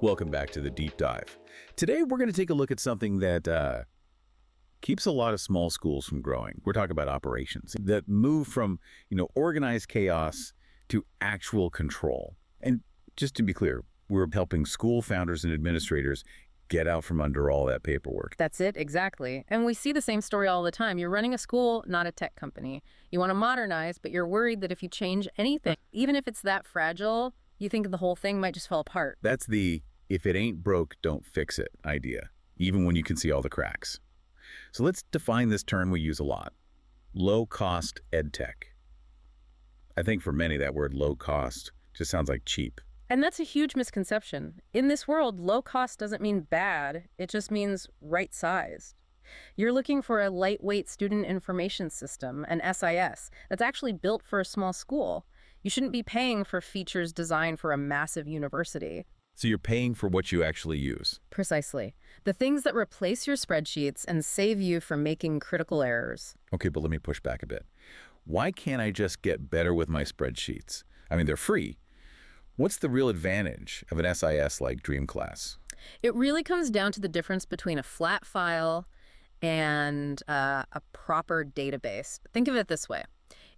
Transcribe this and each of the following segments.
Welcome back to the Deep Dive. Today we're going to take a look at something that keeps a lot of small schools from growing. We're talking about operations that move from, organized chaos to actual control. And just to be clear, we're helping school founders and administrators get out from under all that paperwork. That's it, exactly. And we see the same story all the time. You're running a school, not a tech company. You want to modernize, but you're worried that if you change anything, even if it's that fragile, you think the whole thing might just fall apart. That's the if it ain't broke, don't fix it idea, even when you can see all the cracks. So let's define this term we use a lot. Low-cost EdTech. I think for many that word low cost just sounds like cheap. And that's a huge misconception. In this world, low cost doesn't mean bad. It just means right-sized. You're looking for a lightweight student information system, an SIS, that's actually built for a small school. You shouldn't be paying for features designed for a massive university. So you're paying for what you actually use. Precisely. The things that replace your spreadsheets and save you from making critical errors. Okay, but let me push back a bit. Why can't I just get better with my spreadsheets? I mean, they're free. What's the real advantage of an SIS like DreamClass? It really comes down to the difference between a flat file and a proper database. Think of it this way.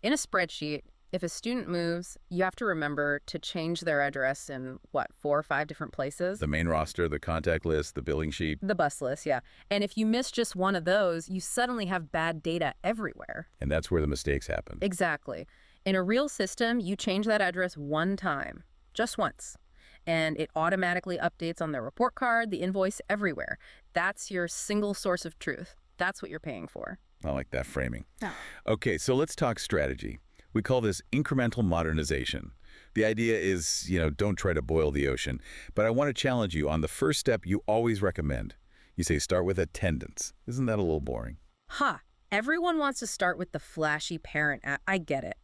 In a spreadsheet, if a student moves, you have to remember to change their address in, 4 or 5 different places? The main roster, the contact list, the billing sheet. The bus list, yeah. And if you miss just one of those, you suddenly have bad data everywhere. And that's where the mistakes happen. Exactly. In a real system, you change that address one time, just once, and it automatically updates on the report card, the invoice, everywhere. That's your single source of truth. That's what you're paying for. I like that framing. Oh. Okay, so let's talk strategy. We call this incremental modernization. The idea is, don't try to boil the ocean. But I want to challenge you on the first step you always recommend. You say start with attendance. Isn't that a little boring? Everyone wants to start with the flashy parent app. I get it.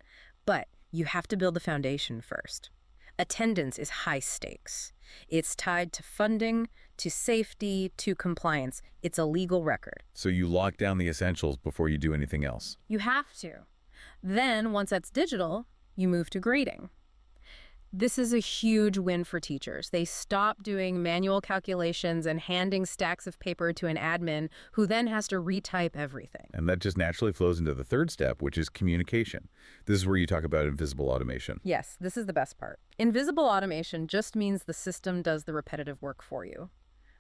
But you have to build the foundation first. Attendance is high stakes. It's tied to funding, to safety, to compliance. It's a legal record. So you lock down the essentials before you do anything else. You have to. Then, once that's digital, you move to grading. This is a huge win for teachers. They stop doing manual calculations and handing stacks of paper to an admin who then has to retype everything. And that just naturally flows into the third step, which is communication. This is where you talk about invisible automation. Yes, this is the best part. Invisible automation just means the system does the repetitive work for you.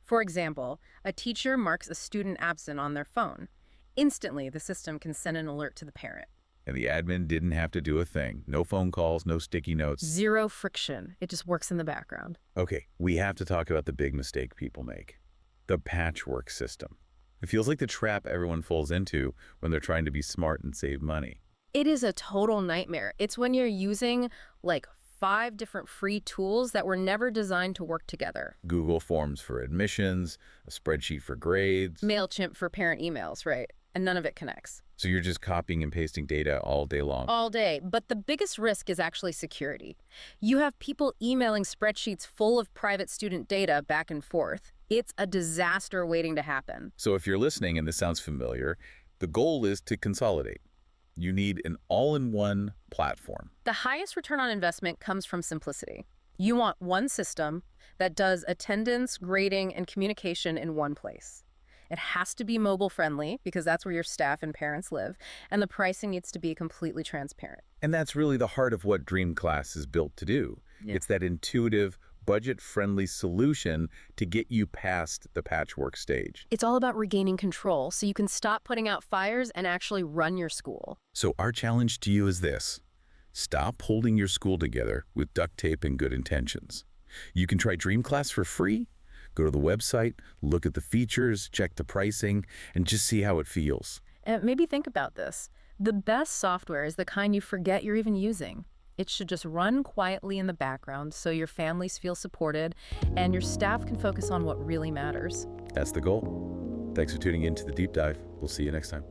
For example, a teacher marks a student absent on their phone. Instantly, the system can send an alert to the parent. And the admin didn't have to do a thing. No phone calls, no sticky notes. Zero friction. It just works in the background. Okay, we have to talk about the big mistake people make. The patchwork system. It feels like the trap everyone falls into when they're trying to be smart and save money. It is a total nightmare. It's when you're using 5 different free tools that were never designed to work together. Google Forms for admissions, a spreadsheet for grades. MailChimp for parent emails, right? And none of it connects. So you're just copying and pasting data all day long. All day. But the biggest risk is actually security. You have people emailing spreadsheets full of private student data back and forth. It's a disaster waiting to happen. So if you're listening and this sounds familiar, the goal is to consolidate. You need an all-in-one platform. The highest return on investment comes from simplicity. You want one system that does attendance, grading, and communication in one place. It has to be mobile friendly because that's where your staff and parents live, and the pricing needs to be completely transparent. And that's really the heart of what DreamClass is built to do. Yeah. It's that intuitive, budget-friendly solution to get you past the patchwork stage. It's all about regaining control so you can stop putting out fires and actually run your school. So our challenge to you is this. Stop holding your school together with duct tape and good intentions. You can try DreamClass for free. Go to the website, look at the features, check the pricing, and just see how it feels. And maybe think about this. The best software is the kind you forget you're even using. It should just run quietly in the background so your families feel supported and your staff can focus on what really matters. That's the goal. Thanks for tuning in to the Deep Dive. We'll see you next time.